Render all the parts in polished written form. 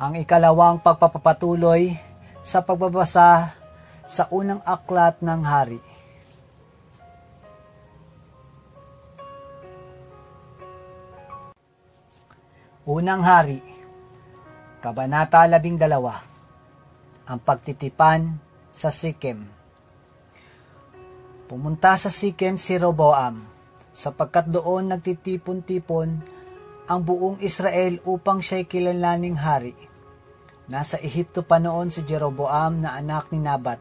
Ang ikalawang pagpapatuloy sa pagbabasa sa unang aklat ng hari. Unang hari, Kabanata 12. Ang pagtitipan sa Sikem. Pumunta sa Sikem si Roboam, sapagkat doon nagtitipon-tipon ang buong Israel upang siya'y kilalaning hari. Nasa Ehipto pa noon si Jeroboam na anak ni Nabat.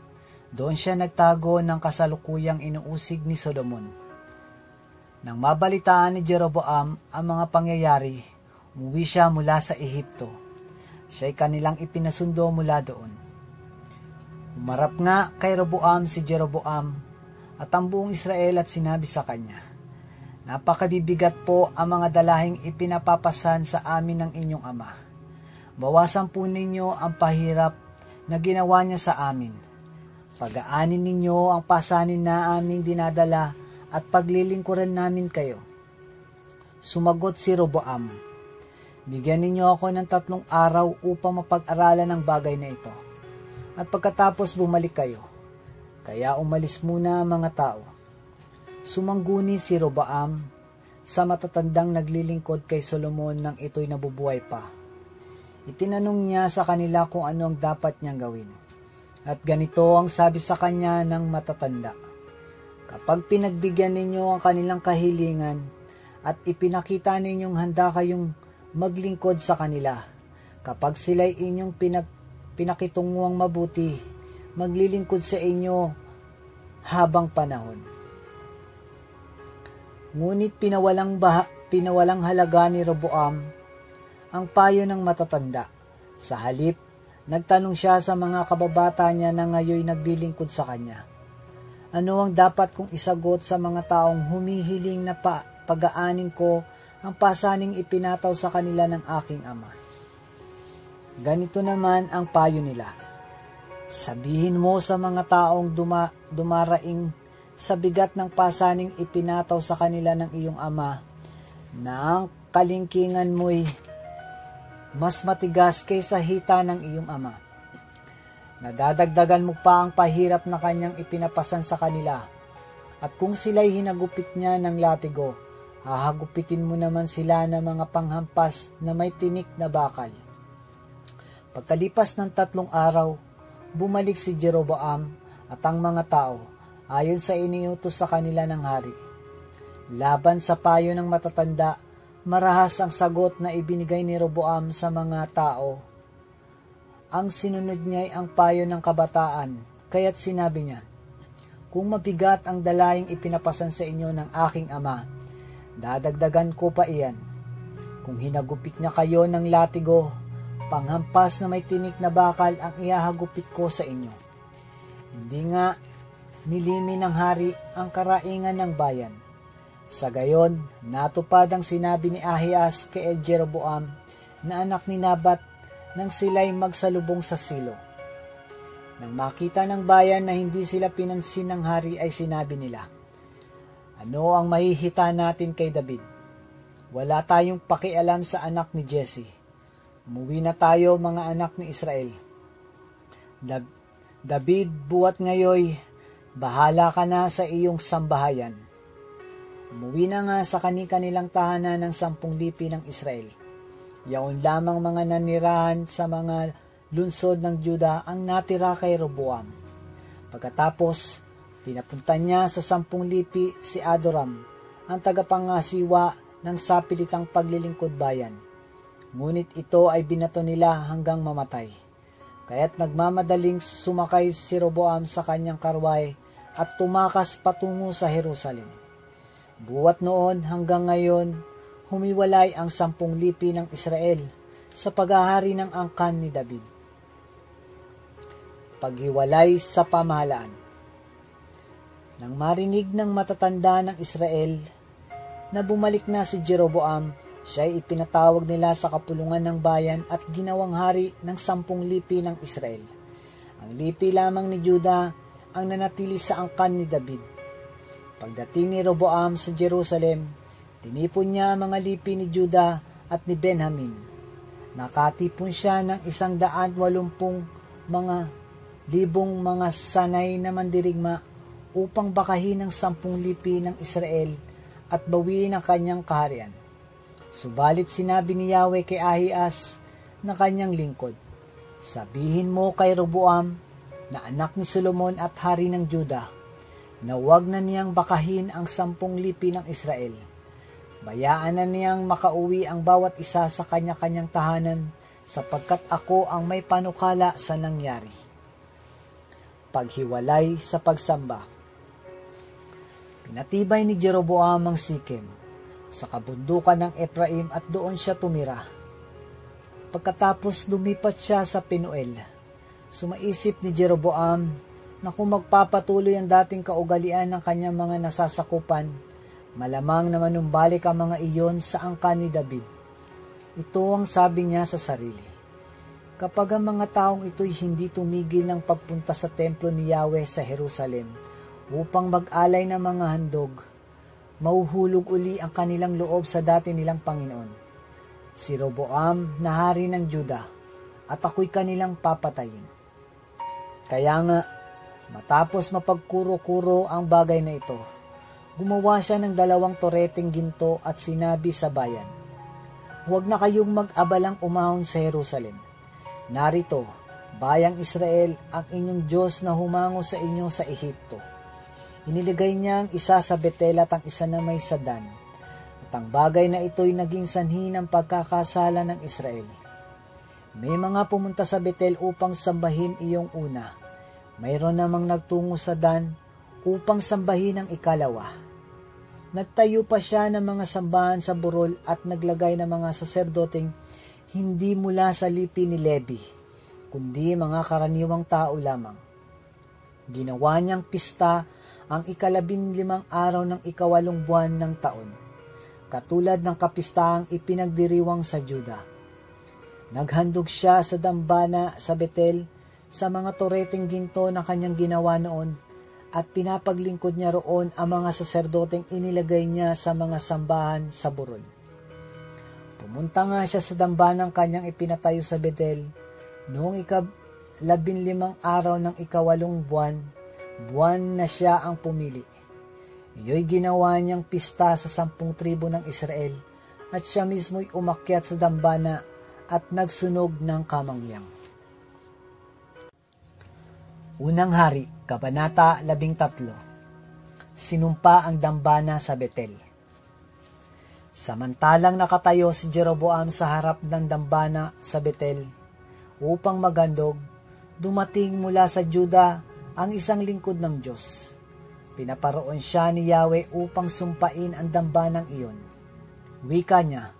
Doon siya nagtago ng kasalukuyang inuusig ni Solomon. Nang mabalitaan ni Jeroboam ang mga pangyayari, umuwi siya mula sa Ehipto. Siya'y kanilang ipinasundo mula doon. Umarap nga kay Roboam si Jeroboam at ang buong Israel at sinabi sa kanya, "Napakabibigat po ang mga dalahing ipinapapasan sa amin ng inyong ama. Bawasan po ninyo ang pahirap na ginawa niya sa amin. Pagaanin ninyo ang pasanin na aming dinadala at paglilingkuran namin kayo." Sumagot si Roboam, "Bigyan ninyo ako ng 3 araw upang mapag-aralan ang bagay na ito. At pagkatapos bumalik kayo." Kaya umalis muna ang mga tao. Sumangguni si Roboam sa matatandang naglilingkod kay Solomon nang ito'y nabubuhay pa. Itinanong niya sa kanila kung ano ang dapat niyang gawin. At ganito ang sabi sa kanya ng matatanda, "Kapag pinagbigyan ninyo ang kanilang kahilingan at ipinakita ninyong handa kayong maglingkod sa kanila, kapag sila'y inyong pinakitunguang mabuti, maglilingkod sa inyo habang panahon." Ngunit pinawalang halaga ni Roboam ang payo ng matatanda. Sa halip, nagtanong siya sa mga kababata niya na ngayoy naglilingkod sa kanya, "Ano ang dapat kong isagot sa mga taong humihiling na pagaanin ko ang pasaning ipinataw sa kanila ng aking ama?" Ganito naman ang payo nila, "Sabihin mo sa mga taong dumaraing sa bigat ng pasaning ipinataw sa kanila ng iyong ama na ang kalingkingan mo'y mas matigas kaysa hita ng iyong ama. Nadadagdagan mo pa ang pahirap na kanyang ipinapasan sa kanila. At kung sila'y hinagupit niya ng latigo, hahagupitin mo naman sila ng mga panghampas na may tinik na bakal." Pagkalipas ng 3 araw, bumalik si Jeroboam at ang mga tao ayon sa iniutos sa kanila ng hari. Laban sa payo ng matatanda, marahas ang sagot na ibinigay ni Roboam sa mga tao. Ang sinunod niya ay ang payo ng kabataan, kaya't sinabi niya, "Kung mabigat ang dalahing ipinapasan sa inyo ng aking ama, dadagdagan ko pa iyan. Kung hinagupit niya kayo ng latigo, panghampas na may tinik na bakal ang ihahagupit ko sa inyo." Hindi nga nilimi ng hari ang karaingan ng bayan. Sa gayon, natupad ang sinabi ni Ahias kay Jeroboam na anak ni Nabat nang sila'y magsalubong sa Silo. Nang makita ng bayan na hindi sila pinansin ng hari ay sinabi nila, "Ano ang mahihita natin kay David? Wala tayong pakialam sa anak ni Jesse. Umuwi na tayo mga anak ni Israel. David, buwat ngayoy, bahala ka na sa iyong sambahayan." Umuwi na nga sa kanilang tahanan ng 10 lipi ng Israel. Yaon lamang mga nanirahan sa mga lunsod ng Juda ang natira kay Roboam. Pagkatapos, pinapunta niya sa 10 lipi si Adoram, ang tagapangasiwa ng sapilitang paglilingkod bayan. Ngunit ito ay binato nila hanggang mamatay. Kaya't nagmamadaling sumakay si Roboam sa kanyang karway at tumakas patungo sa Jerusalem. Buwat noon hanggang ngayon, humiwalay ang 10 lipi ng Israel sa paghahari ng angkan ni David. Paghiwalay sa pamahalaan. Nang marinig ng matatanda ng Israel na bumalik na si Jeroboam, siya ay ipinatawag nila sa kapulungan ng bayan at ginawang hari ng 10 lipi ng Israel. Ang lipi lamang ni Juda ang nanatili sa angkan ni David. Pagdating ni Roboam sa Jerusalem, tinipon niya ang mga lipi ni Juda at ni Benjamin. Nakatipon siya ng 180 mga libong mga sanay na mandirigma upang bakahin ang 10 lipi ng Israel at bawiin ang kanyang kaharian. Subalit sinabi ni Yahweh kay Ahias na kanyang lingkod, sabihin mo kay Roboam na anak ni Solomon at hari ng Juda na huwag na niyang bakahin ang 10 lipi ng Israel. Bayaan na niyang makauwi ang bawat isa sa kanya-kanyang tahanan sapagkat ako ang may panukala sa nangyari. Paghiwalay sa pagsamba. Pinatibay ni Jeroboam ang Sikem sa kabundukan ng Ephraim at doon siya tumira. Pagkatapos lumipat siya sa Penuel, sumaisip ni Jeroboam na kung magpapatuloy ang dating kaugalian ng kanyang mga nasasakupan, malamang na manumbalik ang mga iyon sa angkan ni David. Ito ang sabi niya sa sarili. Kapag ang mga taong ito'y hindi tumigil ng pagpunta sa templo ni Yahweh sa Jerusalem upang mag-alay ng mga handog, mauhulog uli ang kanilang loob sa dati nilang Panginoon, si Roboam na hari ng Juda, at ako'y kanilang papatayin. Kaya nga, matapos mapagkuro-kuro ang bagay na ito, gumawa siya ng 2 toreteng ginto at sinabi sa bayan, huwag na kayong mag-abalang umahon sa Jerusalem. Narito, bayang Israel, ang inyong Diyos na humango sa inyo sa Ehipto. Iniligay niya ang isa sa Betel at ang isa na may sa Dan. At ang bagay na ito'y naging sanhi ng pagkakasala ng Israel. May mga pumunta sa Betel upang sambahin iyong una. Mayroon namang nagtungo sa Dan upang sambahin ang ikalawa. Nagtayo pa siya ng mga sambahan sa burol at naglagay ng mga saserdoteng hindi mula sa lipi ni Levi, kundi mga karaniwang tao lamang. Ginawa niyang pista ang 15 araw ng 8 buwan ng taon, katulad ng kapistahang ipinagdiriwang sa Juda. Naghandog siya sa dambana sa Betel sa mga toreteng ginto na kanyang ginawa noon at pinapaglingkod niya roon ang mga saserdoteng inilagay niya sa mga sambahan sa burol. Pumunta nga siya sa dambanang kanyang ipinatayo sa Betel noong 15 araw ng 8 buwan na siya ang pumili. Iyo'y ginawa niyang pista sa 10 tribo ng Israel at siya mismo'y umakyat sa dambana at nagsunog ng kamangyang. Unang Hari, Kabanata 13. Sinumpa ang dambana sa Betel. Samantalang nakatayo si Jeroboam sa harap ng dambana sa Betel upang maghandog, dumating mula sa Juda ang isang lingkod ng Diyos. Pinaparoon siya ni Yahweh upang sumpain ang dambanang iyon. Wika niya,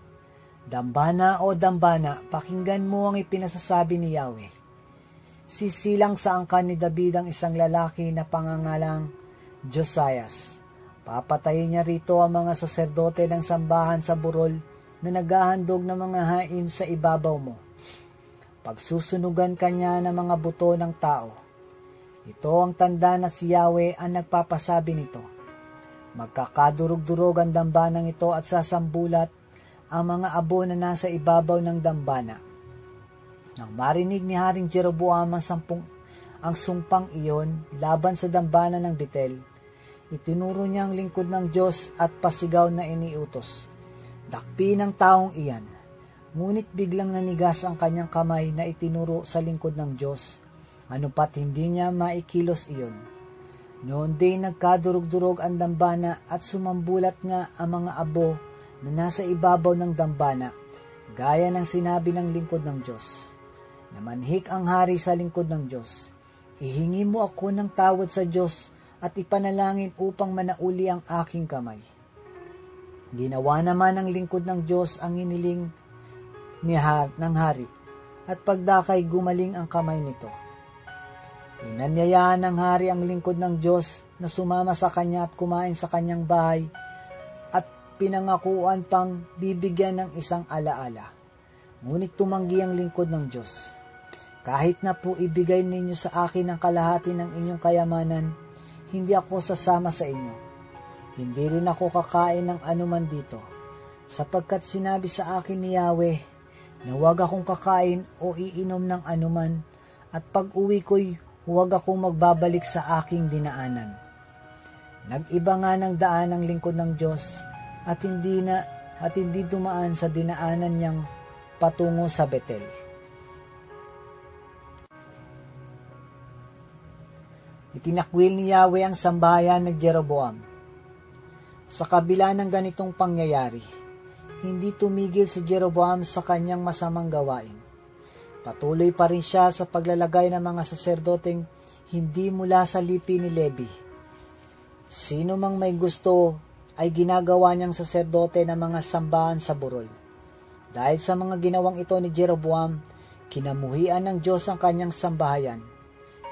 dambana o dambana, pakinggan mo ang ipinasasabi ni Yahweh. Sisilang sa angkan ni David ang isang lalaki na pangangalang Josias. Papatayin niya rito ang mga saserdote ng sambahan sa burol na naghahandog ng mga hain sa ibabaw mo. Pagsusunugan kanya ng mga buto ng tao. Ito ang tanda na si Yahweh ang nagpapasabi nito. Magkakadurog-durog ang dambanang ito at sasambulat ang mga abo na nasa ibabaw ng dambana. Nang marinig ni Haring Jeroboam ang sumpang iyon laban sa dambana ng Betel, itinuro niya ang lingkod ng Diyos at pasigaw na iniutos. Dakpi ng taong iyan, ngunit biglang nanigas ang kanyang kamay na itinuro sa lingkod ng Diyos. Ano pat hindi niya maikilos iyon. Noon din nagkadurog-durog ang dambana at sumambulat nga ang mga abo na nasa ibabaw ng dambana, gaya ng sinabi ng lingkod ng Diyos. Namanhik ang hari sa lingkod ng Diyos. Ihingi mo ako ng tawad sa Diyos at ipanalangin upang manauli ang aking kamay. Ginawa naman ng lingkod ng Diyos ang hiniling ng hari, at pagdakay gumaling ang kamay nito. Inanyayahan ng hari ang lingkod ng Diyos na sumama sa kanya at kumain sa kanyang bahay at pinangakuan pang bibigyan ng isang alaala. Ngunit tumanggi ang lingkod ng Diyos. Kahit na po ibigay ninyo sa akin ang kalahati ng inyong kayamanan, hindi ako sasama sa inyo. Hindi rin ako kakain ng anuman dito, sapagkat sinabi sa akin ni Yahweh na huwag akong kakain o iinom ng anuman, at pag-uwi ko'y huwag akong magbabalik sa aking dinaanan. Nag-iba nga ng daan ang lingkod ng Diyos at hindi dumaan sa dinaanan niyang patungo sa Betel. Itinakwil ni Yahweh ang sambahayan ng Jeroboam. Sa kabila ng ganitong pangyayari, hindi tumigil si Jeroboam sa kanyang masamang gawain. Patuloy pa rin siya sa paglalagay ng mga saserdoteng hindi mula sa lipi ni Levi. Sino mang may gusto ay ginagawa niyang saserdote ng mga sambahan sa burol. Dahil sa mga ginawang ito ni Jeroboam, kinamuhian ng Diyos ang kanyang sambahayan.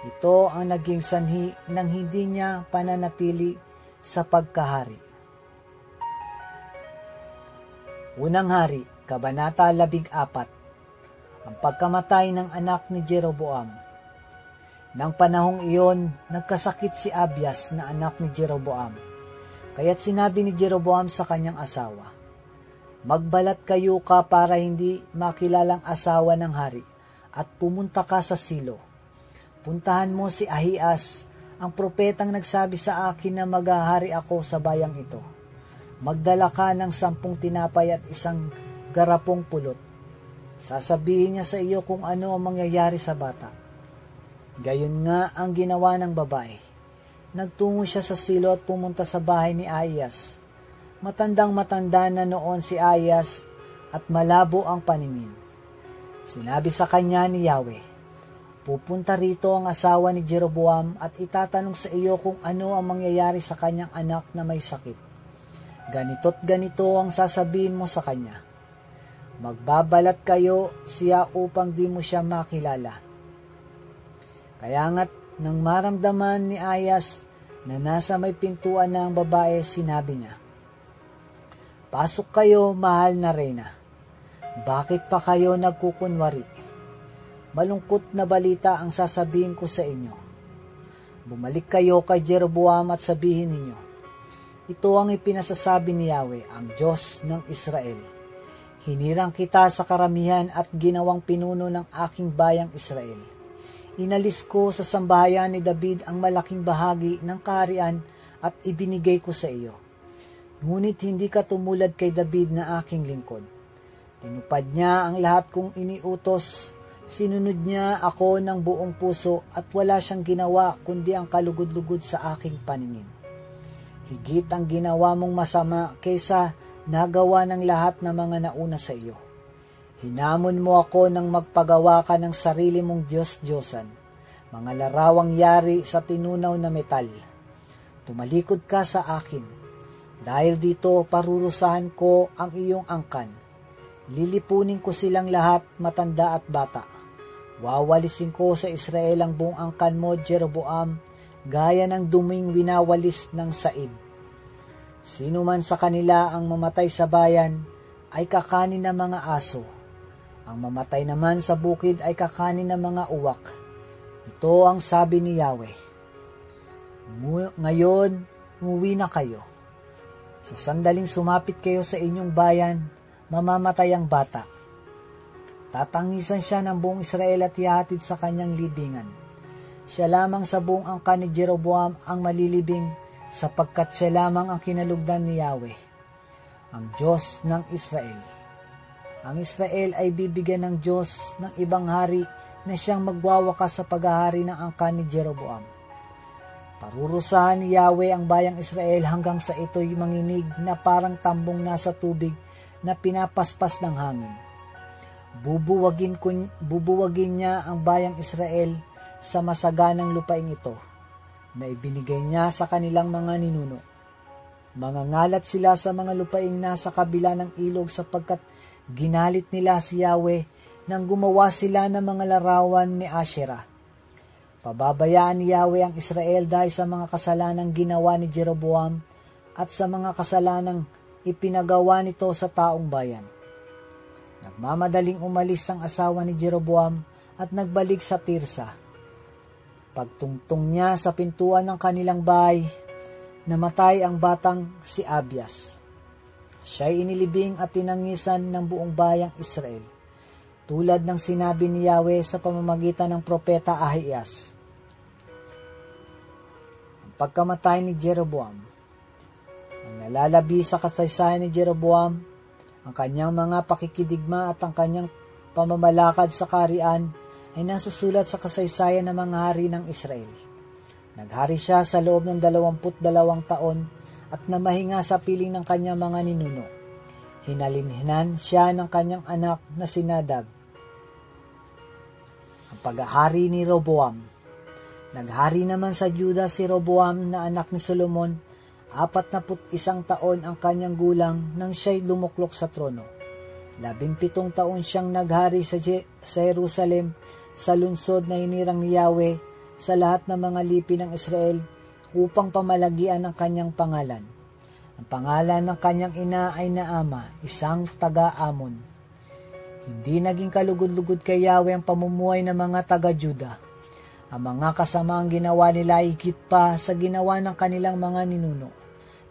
Ito ang naging sanhi ng hindi niya pananatili sa pagkahari. Unang Hari, Kabanata 14. Ang pagkamatay ng anak ni Jeroboam. Nang panahong iyon, nagkasakit si Abias na anak ni Jeroboam. Kaya't sinabi ni Jeroboam sa kanyang asawa, "Magbalat kayo ka para hindi makilalang asawa ng hari, at pumunta ka sa Silo. Puntahan mo si Ahias, ang propetang nagsabi sa akin na maghahari ako sa bayang ito. Magdala ka ng 10 tinapay at 1 garapong pulot. Sasabihin niya sa iyo kung ano ang mangyayari sa bata." Gayon nga ang ginawa ng babae. Nagtungo siya sa Silo at pumunta sa bahay ni Ahias. Matandang-matanda na noon si Ahias at malabo ang paningin. Sinabi sa kanya ni Yahweh, "Pupunta rito ang asawa ni Jeroboam at itatanong sa iyo kung ano ang mangyayari sa kanyang anak na may sakit. Ganito't ganito ang sasabihin mo sa kanya. Magbabalat kayo siya upang di mo siya makilala." Kaya nga't nang maramdaman ni Ahias na nasa may pintuan na ang babae, sinabi niya, "Pasok kayo, mahal na reyna. Bakit pa kayo nagkukunwari? Malungkot na balita ang sasabihin ko sa inyo. Bumalik kayo kay Jeroboam at sabihin ninyo, ito ang ipinasasabi ni Yahweh, ang Diyos ng Israel. Hinirang kita sa karamihan at ginawang pinuno ng aking bayang Israel. Inalis ko sa sambahayan ni David ang malaking bahagi ng kaharian at ibinigay ko sa iyo. Ngunit hindi ka tumulad kay David na aking lingkod. Tinupad niya ang lahat kong iniutos. Sinunod niya ako ng buong puso at wala siyang ginawa kundi ang kalugod-lugod sa aking paningin. Higit ang ginawa mong masama kaysa nagawa ng lahat ng mga nauna sa iyo. Hinamon mo ako nang magpagawa ka ng sarili mong Diyos-Diyosan, mga larawang yari sa tinunaw na metal. Tumalikod ka sa akin. Dahil dito parurusahan ko ang iyong angkan. Lilipunin ko silang lahat, matanda at bata. Wawalisin ko sa Israel ang buong angkan mo, Jeroboam, gaya ng duming winawalis ng said. Sino man sa kanila ang mamatay sa bayan ay kakanin ng mga aso. Ang mamatay naman sa bukid ay kakanin ng mga uwak. Ito ang sabi ni Yahweh. Ngayon, umuwi na kayo. Sa sandaling sumapit kayo sa inyong bayan, mamamatay ang bata. Tatangisan siya ng buong Israel at ihahatid sa kanyang libingan. Siya lamang sa buong angkan ni Jeroboam ang malilibing, sapagkat siya lamang ang kinalugdan ni Yahweh, ang Diyos ng Israel. Ang Israel ay bibigyan ng Diyos ng ibang hari na siyang magwawakas sa paghahari ng angkan ni Jeroboam. Parurusahan ni Yahweh ang bayang Israel hanggang sa ito'y manginig na parang tambong nasa tubig na pinapaspas ng hangin. Bubuwagin niya ang bayang Israel sa masaganang lupaing ito na ibinigay niya sa kanilang mga ninuno. Mangangalat sila sa mga lupaing nasa kabila ng ilog sapagkat ginalit nila si Yahweh nang gumawa sila ng mga larawan ni Asherah. Pababayaan ni Yahweh ang Israel dahil sa mga kasalanang ginawa ni Jeroboam at sa mga kasalanang ipinagawa nito sa taong bayan. Nagmamadaling umalis ang asawa ni Jeroboam at nagbalik sa Tirsa. Pagtungtong niya sa pintuan ng kanilang bahay, namatay ang batang si Abias. Siya'y inilibing at tinangisan ng buong bayang Israel. tulad ng sinabi ni Yahweh sa pamamagitan ng propeta Ahias. Ang pagkamatay ni Jeroboam. Ang nalalabi sa kasaysayan ni Jeroboam, ang kanyang mga pakikidigma at ang kanyang pamamalakad sa kaharian ay nasusulat sa kasaysayan ng mga hari ng Israel. Naghari siya sa loob ng 22 taon at namahinga sa piling ng kanyang mga ninuno. Hinalinhinan siya ng kanyang anak na si Nadab. Ang paghahari ni Roboam. Naghari naman sa Juda si Roboam na anak ni Solomon, 41 taon ang kanyang gulang nang siya'y lumuklok sa trono. 17 taon siyang naghari sa Jerusalem, sa lungsod na hinirang ni Yahweh sa lahat ng mga lipi ng Israel upang pamalagian ang kanyang pangalan. Ang pangalan ng kanyang ina ay Naama, isang taga-Amon. Hindi naging kalugod-lugod kay Yahweh ang pamumuhay ng mga taga-Juda. Ang mga kasamaang ginawa nila ay higit pa sa ginawa ng kanilang mga ninuno.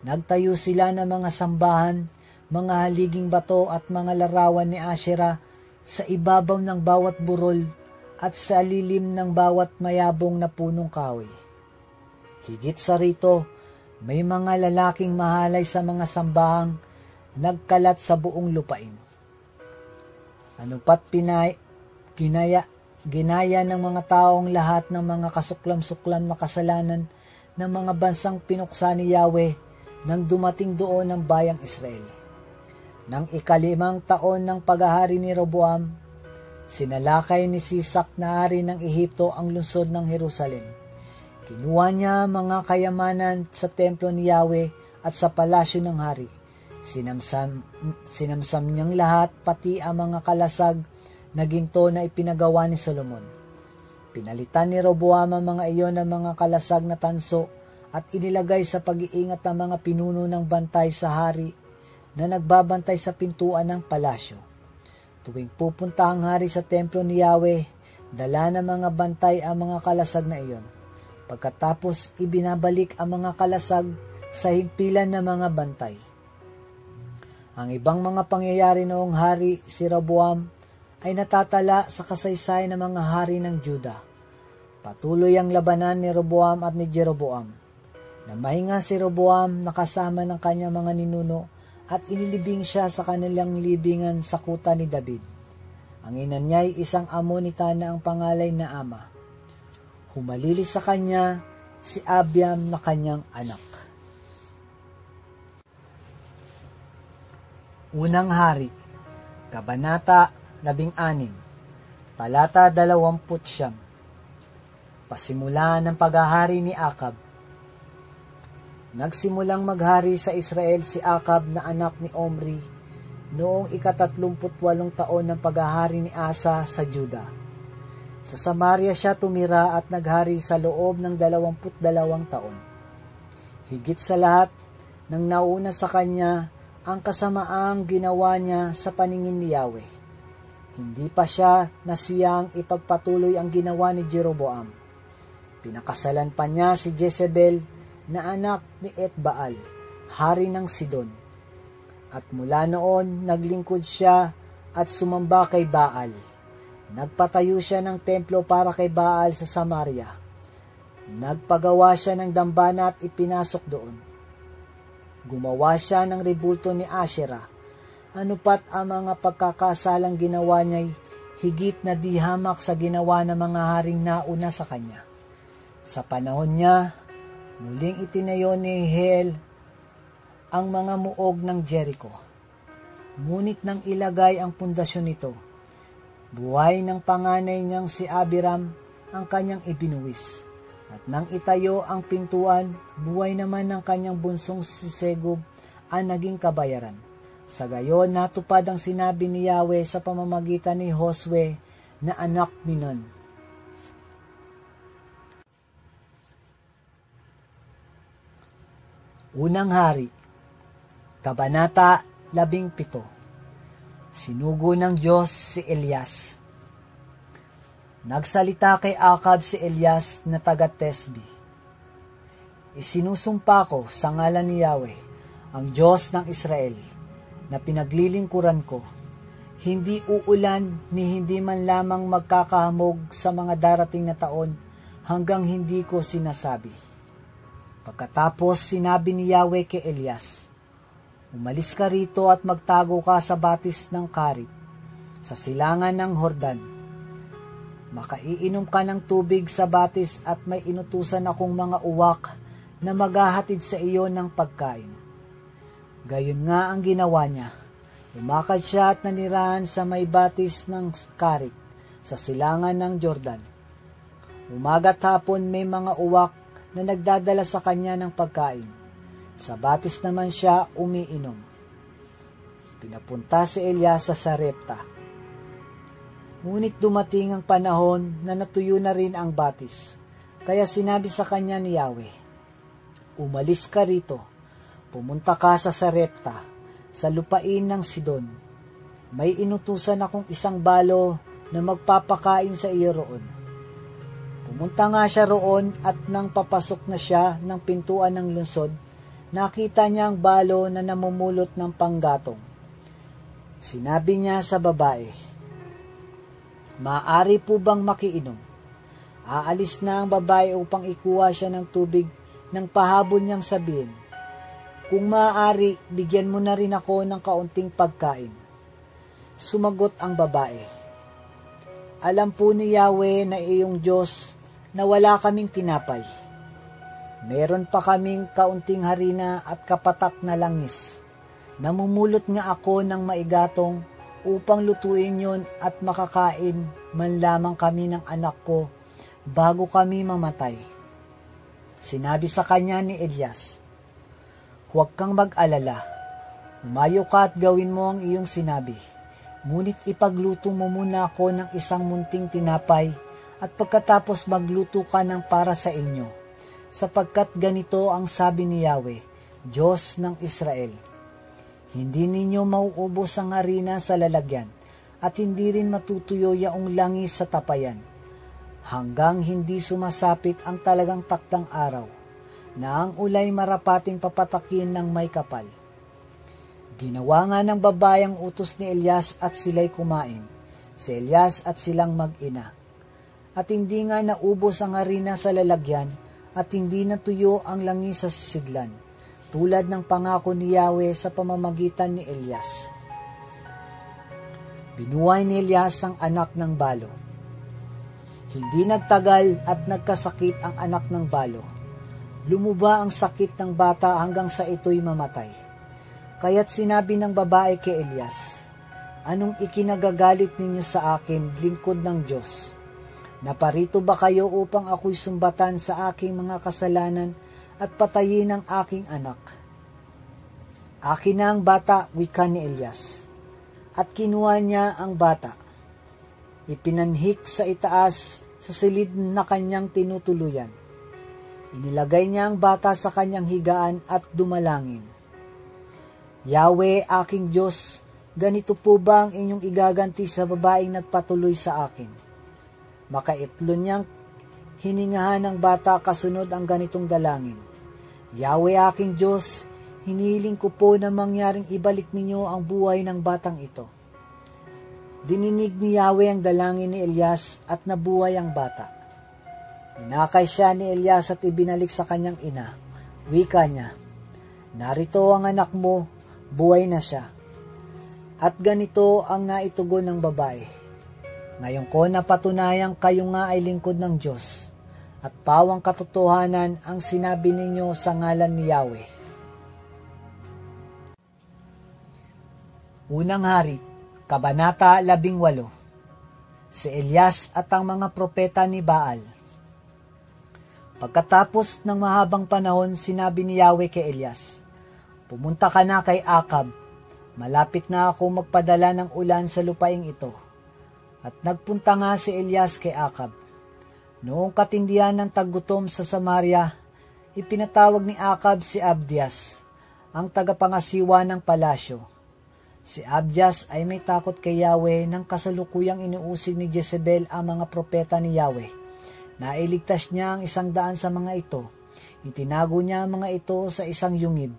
Nagtayo sila ng mga sambahan, mga haliging bato at mga larawan ni Asherah sa ibabaw ng bawat burol at sa lilim ng bawat mayabong na punong kahoy. Higit sa rito, may mga lalaking mahalay sa mga sambahang nagkalat sa buong lupain. Ano pat ginaya ng mga taong lahat ng mga kasuklam-suklam na kasalanan ng mga bansang pinuksa ni Yahweh nang dumating doon ang bayang Israel. Nang 5 taon ng paghahari ni Roboam, sinalakay ni Sisak na hari ng Ehipto ang lungsod ng Jerusalem. Kinuha niya mga kayamanan sa templo ni Yahweh at sa palasyo ng hari. Sinamsam niyang lahat, pati ang mga kalasag na ginto na ipinagawa ni Solomon. Pinalitan ni Roboam ang mga iyon ng mga kalasag na tanso at inilagay sa pag-iingat ng mga pinuno ng bantay sa hari na nagbabantay sa pintuan ng palasyo. Tuwing pupunta ang hari sa templo ni Yahweh, dala ng mga bantay ang mga kalasag na iyon. Pagkatapos, ibinabalik ang mga kalasag sa himpilan ng mga bantay. Ang ibang mga pangyayari noong hari si Roboam ay natatala sa kasaysayan ng mga hari ng Juda. Patuloy ang labanan ni Roboam at ni Jeroboam. Namahinga si Roboam nakasama ng kanyang mga ninuno at inilibing siya sa kanilang libingan sa kuta ni David. Ang ina niya ay isang Amonita na ang pangalay na Ama. Humalili sa kanya si Abiam na kanyang anak. Unang Hari, Kabanata 16, Talata 20. Pasimula ng paghahari ni Akab. Nagsimulang maghari sa Israel si Akab na anak ni Omri noong 38 taon ng paghahari ni Asa sa Juda. Sa Samaria siya tumira at naghari sa loob ng 22 taon. Higit sa lahat, nang nauna sa kanya ang kasamaang ginawa niya sa paningin ni Yahweh. Hindi pa siya nasiyang ipagpatuloy ang ginawa ni Jeroboam. Pinakasalan pa niya si Jezebel na anak ni Etbaal, hari ng Sidon. At mula noon, naglingkod siya at sumamba kay Baal. Nagpatayo siya ng templo para kay Baal sa Samaria. Nagpagawa siya ng dambana at ipinasok doon. Gumawa siya ng rebulto ni Asherah. Ano pat ang mga pagkakasalang ginawa niya'y higit na di hamak sa ginawa ng mga haring nauna sa kanya. Sa panahon niya, muling itinayo ni Hiel ang mga muog ng Jericho. Ngunit nang ilagay ang pundasyon nito, buhay ng panganay niyang si Abiram ang kanyang ibinuwis. At nang itayo ang pintuan, buhay naman ng kanyang bunsong si Segub ang naging kabayaran. Sa gayon, natupad ang sinabi ni Yahweh sa pamamagitan ni Josue na anak ni Nun. Unang Hari, Kabanata 17. Sinugo ng Diyos si Elias. Nagsalita kay Akab si Elias na taga Tesbi. Isinusumpa ko sa ngalan ni Yahweh, ang Diyos ng Israel, na pinaglilingkuran ko, hindi uulan ni hindi man lamang magkakahamog sa mga darating na taon hanggang hindi ko sinasabi. Pagkatapos sinabi ni Yahweh kay Elias, umalis ka rito at magtago ka sa batis ng Karit, sa silangan ng Hordan. Makaiinom ka ng tubig sa batis at may inutusan akong mga uwak na maghahatid sa iyo ng pagkain. Gayon nga ang ginawa niya. Lumakad siya at nanirahan sa may batis ng Karit, sa silangan ng Jordan. Umaga't hapon may mga uwak na nagdadala sa kanya ng pagkain. Sa batis naman siya umiinom. Pinapunta si Elias sa Sarepta. Ngunit dumating ang panahon na natuyo na rin ang batis. Kaya sinabi sa kanya ni Yahweh, umalis ka rito, pumunta ka sa Sarepta, sa lupain ng Sidon. May inutusan akong isang balo na magpapakain sa iyo roon. Pumunta nga siya roon at nang papasok na siya ng pintuan ng lungsod, nakita niya ang balo na namumulot ng panggatong. Sinabi niya sa babae, maaari po bang makiinom? Aalis na ang babae upang ikuha siya ng tubig nang pahabol niyang sabihin, kung maaari, bigyan mo na rin ako ng kaunting pagkain. Sumagot ang babae, alam po ni Yahweh na iyong Diyos na wala kaming tinapay. Meron pa kaming kaunting harina at kapatak na langis. Namumulot nga ako ng maigatong upang lutuin yon at makakain man lamang kami ng anak ko bago kami mamatay. Sinabi sa kanya ni Elias, huwag kang mag-alala. Umayo ka at gawin mo ang iyong sinabi. Ngunit ipagluto mo muna ako ng isang munting tinapay at pagkatapos magluto ka ng para sa inyo. Sapagkat ganito ang sabi ni Yahweh, Diyos ng Israel. Hindi ninyo mauubos ang harina sa lalagyan at hindi rin matutuyo yaong langis sa tapayan hanggang hindi sumasapit ang talagang takdang araw na ang ulay marapating papatakin ng may kapal. Ginawa nga ng babae ang utos ni Elias at sila'y kumain, si Elias at silang mag-ina. At hindi nga naubos ang harina sa lalagyan at hindi natuyo ang langis sa sisidlan, tulad ng pangako ni Yahweh sa pamamagitan ni Elias. Binuhay ni Elias ang anak ng balo. Hindi nagtagal at nagkasakit ang anak ng balo. Lumuba ang sakit ng bata hanggang sa ito'y mamatay. Kaya't sinabi ng babae kay Elias, anong ikinagagalit ninyo sa akin, lingkod ng Diyos? Naparito ba kayo upang ako'y sumbatan sa aking mga kasalanan at patayin ang aking anak? Akin na ang bata, wika ni Elias. At kinuha niya ang bata. Ipinanhik sa itaas sa silid na kanyang tinutuluyan. Inilagay niya ang bata sa kanyang higaan at dumalangin. Yahweh, aking Diyos, ganito po ba ang inyong igaganti sa babaeng nagpatuloy sa akin? Makaitlo niyang hiningahan ng bata kasunod ang ganitong dalangin. Yahweh, aking Diyos, hinihiling ko po na mangyaring ibalik ninyo ang buhay ng batang ito. Dininig ni Yahweh ang dalangin ni Elias at nabuhay ang bata. Inakay siya ni Elias at ibinalik sa kanyang ina. Wika niya, narito ang anak mo, buhay na siya. At ganito ang naitugon ng babae. Ngayon ko napatunayang kayo nga ay lingkod ng Diyos, at pawang katotohanan ang sinabi ninyo sa ngalan ni Yahweh. Unang Hari, Kabanata 18. Si Elias at ang mga propeta ni Baal. Pagkatapos ng mahabang panahon, sinabi ni Yahweh kay Elias, pumunta ka na kay Akab, malapit na ako magpadala ng ulan sa lupaing ito. At nagpunta nga si Elias kay Akab. Noong katindihan ng taggutom sa Samaria, ipinatawag ni Akab si Abdias, ang tagapangasiwa ng palasyo. Si Abdias ay may takot kay Yahweh nang kasalukuyang inuusig ni Jezebel ang mga propeta ni Yahweh. Nailigtas niya ang 100 sa mga ito. Itinago niya ang mga ito sa isang yungib.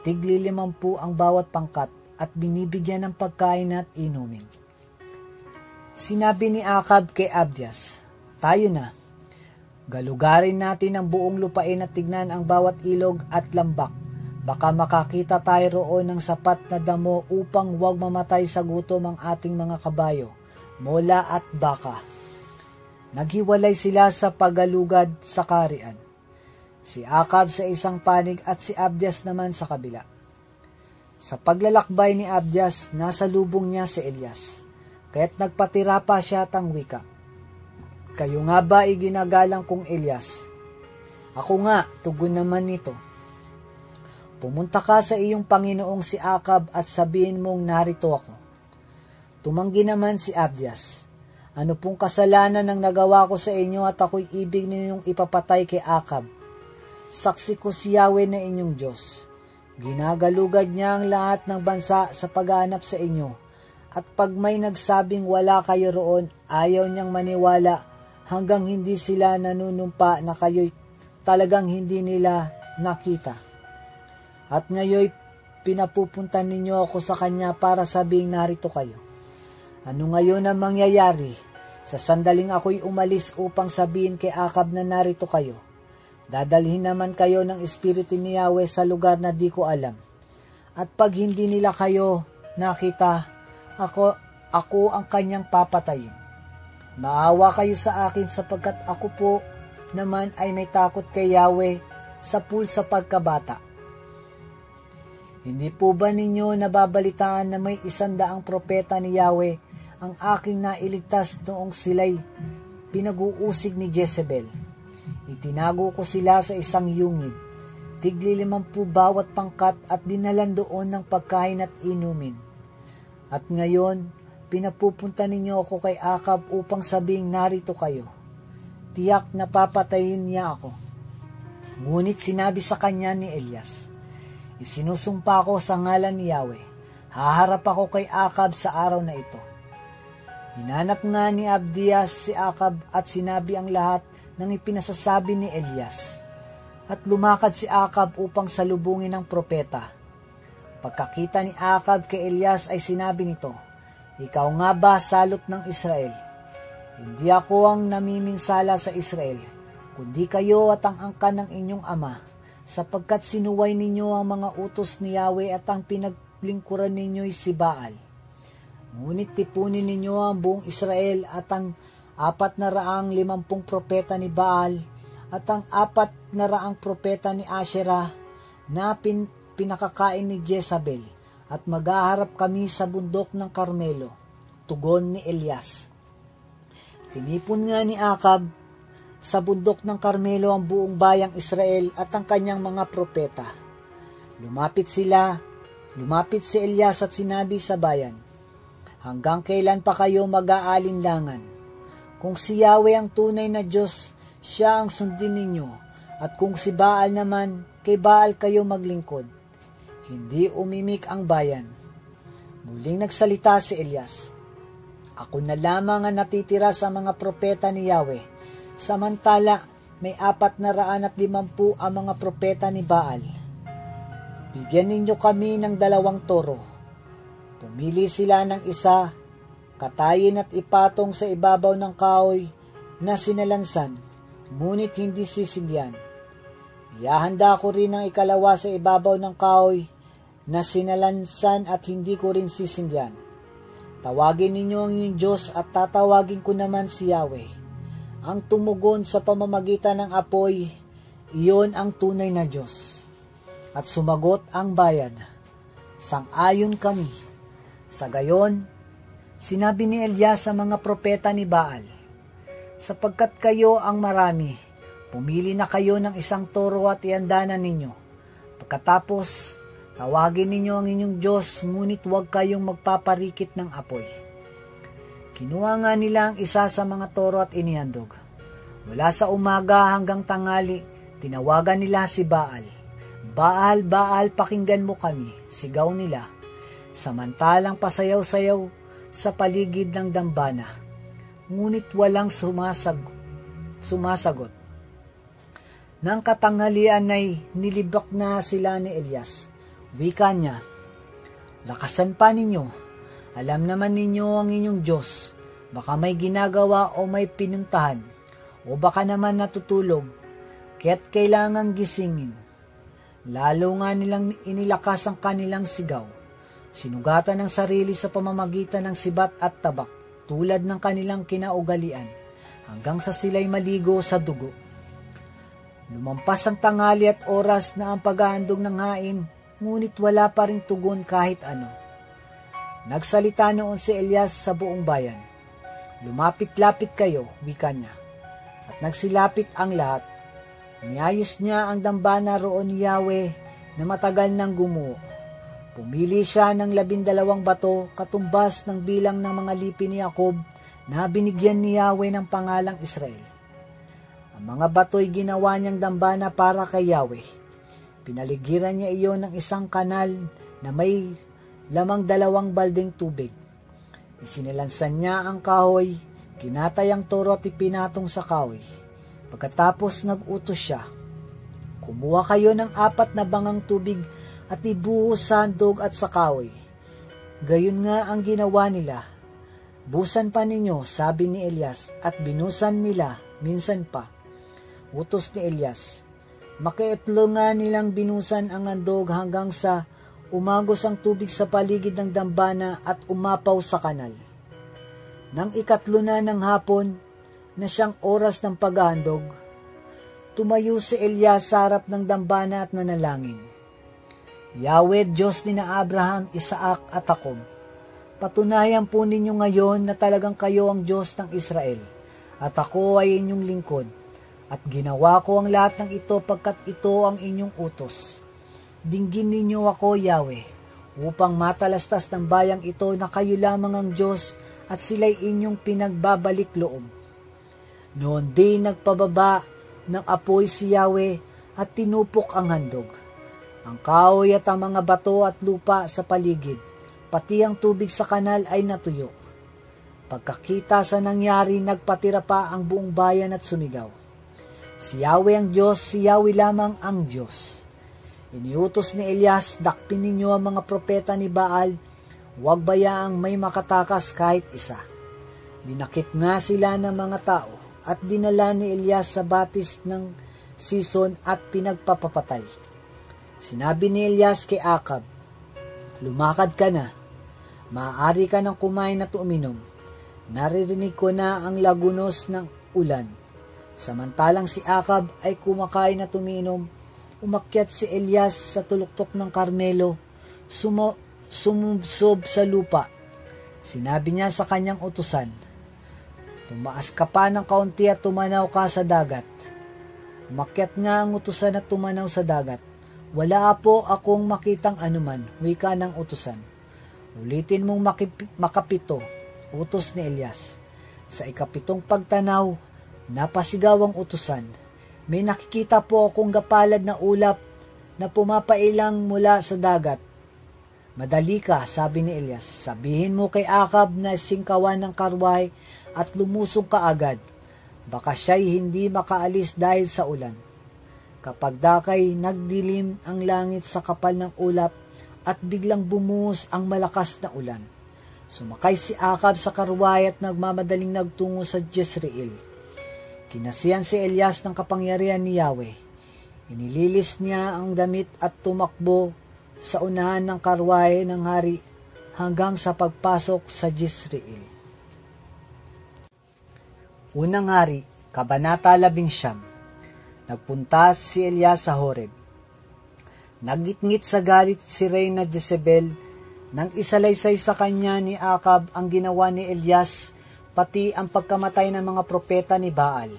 Tig-50 ang bawat pangkat at binibigyan ng pagkain at inumin. Sinabi ni Akab kay Abdias, "Tayo na. Galugarin natin ang buong lupain at tignan ang bawat ilog at lambak. Baka makakita tayo roon ng sapat na damo upang huwag mamatay sa gutom ang ating mga kabayo, mola at baka." Naghiwalay sila sa paggalugad sa karian. Si Akab sa isang panig at si Abdias naman sa kabila. Sa paglalakbay ni Abdias, nasa lubong niya si Elias, kaya't nagpatira pa siya tang wika, "Kayo nga ba iginagalang kong Elias?" "Ako nga," tugon naman nito. "Pumunta ka sa iyong Panginoong si Akab at sabihin mong narito ako." Tumanggi naman si Abdias, "Ano pong kasalanan ang nagawa ko sa inyo at ako'y ibig ninyong ipapatay kay Akab? Saksi ko si Yahweh na inyong Diyos. Ginagalugad niya ang lahat ng bansa sa paghahanap sa inyo, at pag may nagsabing wala kayo roon, ayaw niyang maniwala hanggang hindi sila nanunumpa na kayo'y talagang hindi nila nakita. At ngayon pinapupunta ninyo ako sa kanya para sabing narito kayo. Ano ngayon ang mangyayari? Sa sandaling ako'y umalis upang sabihin kay Akab na narito kayo, dadalhin naman kayo ng Espiritu ni Yahweh sa lugar na di ko alam. At pag hindi nila kayo nakita, ako ang kanyang papatayin. Maawa kayo sa akin sapagkat ako po naman ay may takot kay Yahweh sa pulsa pagkabata. Hindi po ba ninyo nababalitaan na may 100 propeta ni Yahweh ang aking nailigtas noong sila'y pinag-uusig ni Jezebel? Itinago ko sila sa isang yungib, tig-50 bawat pangkat at dinalan doon ng pagkain at inumin. At ngayon, pinapupunta ninyo ako kay Akab upang sabing narito kayo. Tiyak na papatayin niya ako." Ngunit sinabi sa kanya ni Elias, "Isinusumpa ko sa ngalan ni Yahweh, haharap ako kay Akab sa araw na ito." Hinanap nga ni Abdias si Akab at sinabi ang lahat ng ipinasasabi ni Elias. At lumakad si Akab upang salubungin ang propeta. Pagkakita ni Akab kay Elias ay sinabi nito, "Ikaw nga ba salot ng Israel? Hindi ako ang namiminsala sa Israel, kundi kayo at ang angkan ng inyong ama, sapagkat sinuway ninyo ang mga utos ni Yahweh at ang pinaglingkuran ninyo'y si Baal. Ngunit tipunin ninyo ang buong Israel at ang 450 propeta ni Baal at ang 400 propeta ni Asherah na pinakakain ni Jezabel, at maghaharap kami sa bundok ng Carmelo." Tugon ni Elias. Tinipon nga ni Akab sa bundok ng Carmelo ang buong bayang Israel at ang kanyang mga propeta. Lumapit si Elias at sinabi sa bayan, "Hanggang kailan pa kayo mag-aalinlangan? Kung si Yahweh ang tunay na Diyos, siya ang sundin ninyo, at kung si Baal naman, kay Baal kayo maglingkod." Hindi umimik ang bayan. Muling nagsalita si Elias, "Ako na lamang ang natitira sa mga propeta ni Yahweh, samantala may 450 ang mga propeta ni Baal. Bigyan ninyo kami ng 2 toro. Pumili sila ng isa, katayin at ipatong sa ibabaw ng kahoy na sinalansan, ngunit hindi sisigyan. Ihahanda ko rin ang ikalawa sa ibabaw ng kahoy na sinalansan at hindi ko rin sisigyan. Tawagin ninyo ang inyong Diyos at tatawagin ko naman si Yahweh. Ang tumugon sa pamamagitan ng apoy, iyon ang tunay na Diyos." At sumagot ang bayan, "Sang-ayon kami." Sa gayon, sinabi ni Elias sa mga propeta ni Baal, "Sapagkat kayo ang marami, pumili na kayo ng 1 toro at ihanda na ninyo. Pagkatapos, tawagin ninyo ang inyong Diyos, ngunit huwag kayong magpaparikit ng apoy." Kinuha nga nila ang isa sa mga toro at inihandog. Mula sa umaga hanggang tanghali, tinawagan nila si Baal. "Baal, Baal, pakinggan mo kami," sigaw nila, samantalang pasayaw-sayaw sa paligid ng dambana. Ngunit walang sumasagot. Nang katanghalian ay nilibak na sila ni Elias. Wika niya, Lakasan pa ninyo. Alam naman ninyo ang inyong Diyos. Baka may ginagawa o may pinuntahan, o baka naman natutulog, kaya't kailangang gisingin. Lalo nga nilang inilakas ang kanilang sigaw. Sinugatan ng sarili sa pamamagitan ng sibat at tabak, tulad ng kanilang kinaugalian, hanggang sa sila'y maligo sa dugo. Lumampas ang tanghali at oras na ang paghahandog ng hain, ngunit wala pa ring tugon kahit ano. Nagsalita noon si Elias sa buong bayan. Lumapit-lapit kayo, wika niya. At nagsilapit ang lahat. Niayos niya ang dambana roon ni Yahweh na matagal nang gumuho. Pumili siya ng 12 bato katumbas ng bilang ng mga lipi ni Jacob na binigyan ni Yahweh ng pangalang Israel. Ang mga bato'y ginawa niyang dambana para kay Yahweh. Pinaligiran niya iyon ng isang kanal na may lamang 2 baldeng tubig. Isinilansan niya ang kahoy, kinatay ang toro at ipinatong sa kahoy. Pagkatapos nag-utos siya, kumuha kayo ng 4 na bangang tubig at ibuhos sa handog at sa kahoy. Gayon nga ang ginawa nila. Busan pa ninyo, sabi ni Elias, at binusan nila minsan pa. Utos ni Elias. Makiitlo nga nilang binusan ang handog hanggang sa umagos ang tubig sa paligid ng dambana at umapaw sa kanal. Nang 3 na ng hapon, na siyang oras ng paghahandog, tumayo si Elias sa harap ng dambana at nanalangin. Yahweh, Diyos ni na Abraham, Isaac at Jacob, patunayan po ninyo ngayon na talagang kayo ang Diyos ng Israel, at ako ay inyong lingkod, at ginawa ko ang lahat ng ito pagkat ito ang inyong utos. Dinggin ninyo ako, Yahweh, upang matalastas ng bayang ito na kayo lamang ang Diyos at sila'y inyong pinagbabalik loob. Noon din nagpababa ng apoy si Yahweh at tinupok ang handog. Ang kahoy at ang mga bato at lupa sa paligid, pati ang tubig sa kanal ay natuyo. Pagkakita sa nangyari, nagpatira pa ang buong bayan at sumigaw. Si Yahweh ang Diyos, si Yahweh lamang ang Diyos. Iniutos ni Elias, dakpin ninyo ang mga propeta ni Baal, huwag bayaang may makatakas kahit isa. Dinakip nga sila ng mga tao at dinala ni Elias sa batis ng Sison at pinagpapapatay. Sinabi ni Elias kay Akab, lumakad ka na, maaari ka nang kumain at uminom. Naririnig ko na ang lagunos ng ulan. Samantalang si Akab ay kumakain at uminom, umakyat si Elias sa tuluktok ng Karmelo, sumubsob sa lupa. Sinabi niya sa kanyang utusan, tumaas ka pa ng kaunti at tumanaw ka sa dagat. Umakyat nga ang utusan at tumanaw sa dagat. Wala po akong makitang anuman, wika ng utusan. Ulitin mong makapito, utos ni Elias. Sa 7 pagtanaw, napasigaw ang utusan. May nakikita po akong gapalad na ulap na pumapailang mula sa dagat. Madali ka, sabi ni Elias. Sabihin mo kay Akab na singkawan ng karwahe at lumusong ka agad. Baka siya'y hindi makaalis dahil sa ulan. Kapag dakay, nagdilim ang langit sa kapal ng ulap at biglang bumuhos ang malakas na ulan. Sumakay si Akab sa karwahe at nagmamadaling nagtungo sa Jezreel. Kinasihan si Elias ng kapangyarihan ni Yahweh. Inililis niya ang damit at tumakbo sa unahan ng karwahe ng hari hanggang sa pagpasok sa Jezreel. Unang Hari, Kabanata 11. Nagpunta si Elias sa Horeb. Nagngit-ngit sa galit si Reyna Jezebel nang isalaysay sa kanya ni Akab ang ginawa ni Elias, pati ang pagkamatay ng mga propeta ni Baal.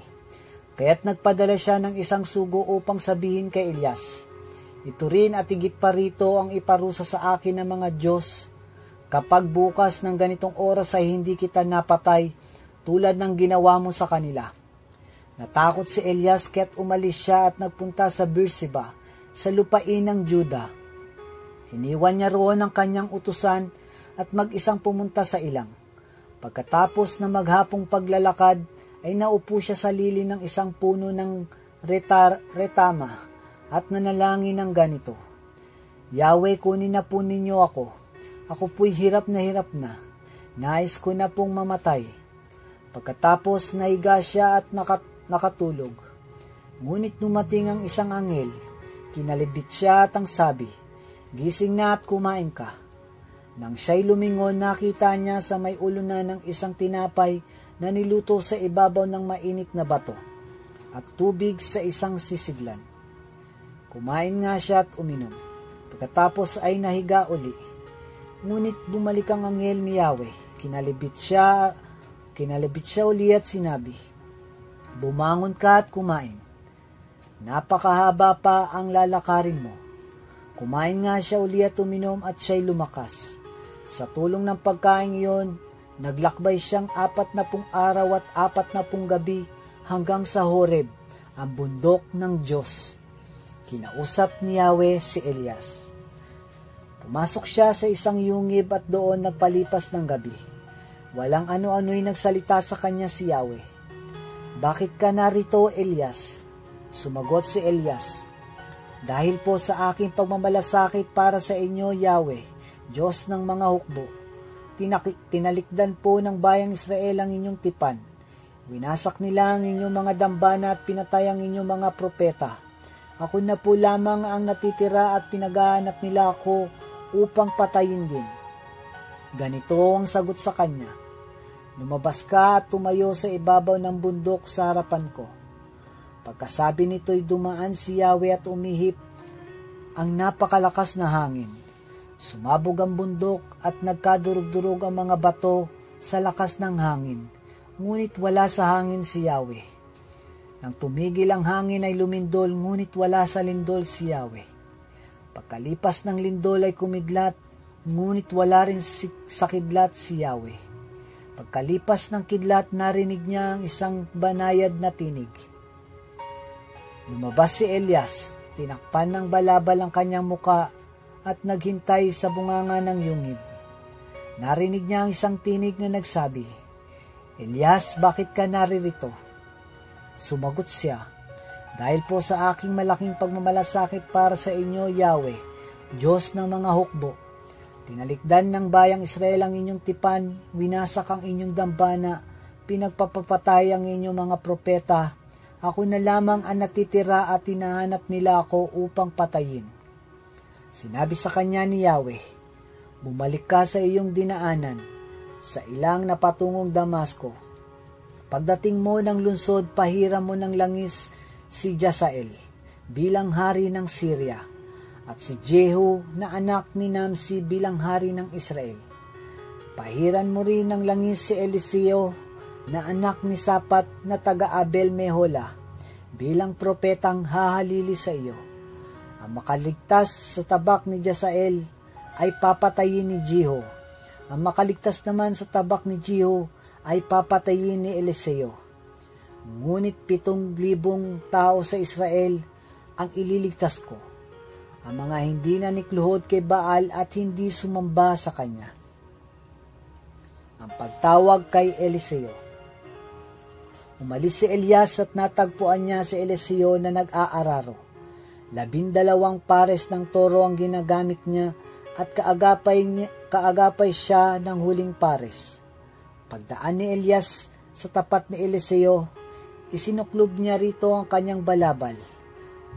Kaya't nagpadala siya ng isang sugo upang sabihin kay Elias, ito rin at higit pa rito ang iparusa sa akin ng mga Diyos, kapag bukas ng ganitong oras ay hindi kita napatay tulad ng ginawa mo sa kanila. Natakot si Elias kaya't umalis siya at nagpunta sa Beersheba, sa lupain ng Juda. Iniwan niya roon ang kanyang utusan at mag-isang pumunta sa ilang. Pagkatapos na maghapong paglalakad, ay naupo siya sa lilim ng isang puno ng retama at nanalangin ng ganito, Yahweh, kunin na po ninyo ako, Ako po'y hirap na. Nais ko na pong mamatay. Pagkatapos nahiga siya at nakatulog. Ngunit dumating ang isang anghel. Kinalibit siya at ang sabi, "Gising na at kumain ka." Nang siya'y lumingon, nakita niya sa may ulunan ng isang tinapay na niluto sa ibabaw ng mainit na bato at tubig sa isang sisidlan. Kumain nga siya at uminom. Pagkatapos ay nahiga uli. Ngunit bumalik ang anghel ni Yahweh. Kinalibit siya uli at sinabi, "Bumangon ka at kumain. Napakahaba pa ang lalakarin mo." Kumain nga siya uli at uminom at siya'y lumakas. Sa tulong ng pagkain iyon, naglakbay siyang 40 araw at 40 gabi hanggang sa Horeb, ang bundok ng Diyos. Kinausap ni Yahweh si Elias. Pumasok siya sa isang yungib at doon nagpalipas ng gabi. Walang ano-ano'y nagsalita sa kanya si Yahweh. "Bakit ka narito, Elias?" Sumagot si Elias, "Dahil po sa aking pagmamalasakit para sa inyo, Yahweh, Diyos ng mga hukbo, tinalikdan po ng bayang Israel ang inyong tipan. Winasak nila ang inyong mga dambana at pinatay ang inyong mga propeta. Ako na po lamang ang natitira at pinaghahanap nila ako upang patayin din." Ganito ang sagot sa kanya, "Lumabas ka at tumayo sa ibabaw ng bundok sa harapan ko." Pagkasabi nito'y dumaan si Yahweh at umihip ang napakalakas na hangin. Sumabog ang bundok at nagkadurog-durog ang mga bato sa lakas ng hangin, ngunit wala sa hangin si Yahweh. Nang tumigil ang hangin ay lumindol, ngunit wala sa lindol si Yahweh. Pagkalipas ng lindol ay kumidlat, ngunit wala rin sa kidlat si Yahweh. Pagkalipas ng kidlat, narinig niya ang isang banayad na tinig. Lumabas si Elias, tinakpan ng balabal ang kanyang muka at naghintay sa bunganga ng yungib. Narinig niya ang isang tinig na nagsabi, "Elias, bakit ka naririto?" Sumagot siya, "Dahil po sa aking malaking pagmamalasakit para sa inyo, Yahweh, Diyos ng mga hukbo. Tinalikdan ng bayang Israel ang inyong tipan, winasak ang inyong dambana, pinagpapapatay ang inyong mga propeta. Ako na lamang ang natitira at hinahanap nila ako upang patayin." Sinabi sa kanya ni Yahweh, "Bumalik ka sa iyong dinaanan, sa ilang na patungong Damasco. Pagdating mo ng lungsod, pahiram mo ng langis si Jasael bilang hari ng Syria, at si Jehu na anak ni Namsi bilang hari ng Israel. Pahiran mo rin ng langis si Eliseo na anak ni Sapat na taga Abel Mehola bilang propetang hahalili sa iyo. Ang makaligtas sa tabak ni Jasael ay papatayin ni Jehu. Ang makaligtas naman sa tabak ni Jehu ay papatayin ni Eliseo. Ngunit 7,000 tao sa Israel ang ililigtas ko, ang mga hindi nanikluhod kay Baal at hindi sumamba sa kanya." Ang pagtawag kay Eliseo. Umalis si Elias at natagpuan niya si Eliseo na nag-aararo. 12 pares ng toro ang ginagamit niya at kaagapay siya ng huling pares. Pagdaan ni Elias sa tapat ni Eliseo, isinuklob niya rito ang kanyang balabal.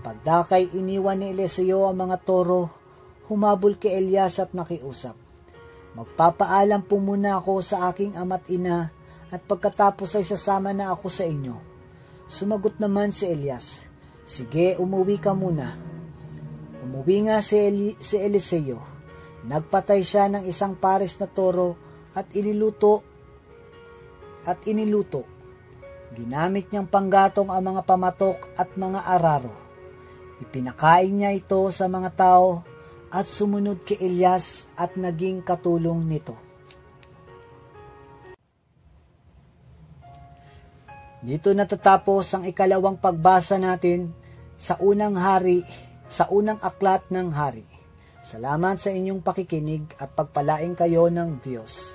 Pagdakay iniwan ni Eliseo ang mga toro, humabol kay Elias at nakiusap, "Magpapaalam po muna ako sa aking ama't ina at pagkatapos ay sasama na ako sa inyo." Sumagot naman si Elias, "Sige, umuwi ka muna." Umuwi nga si Eliseo. Nagpatay siya ng isang pares na toro at iniluto. Ginamit niyang panggatong ang mga pamatok at mga araro. Ipinakain niya ito sa mga tao at sumunod kay Elias at naging katulong nito. Dito natatapos ang ikalawang pagbasa natin sa unang aklat ng hari. Salamat sa inyong pakikinig at pagpalain kayo ng Diyos.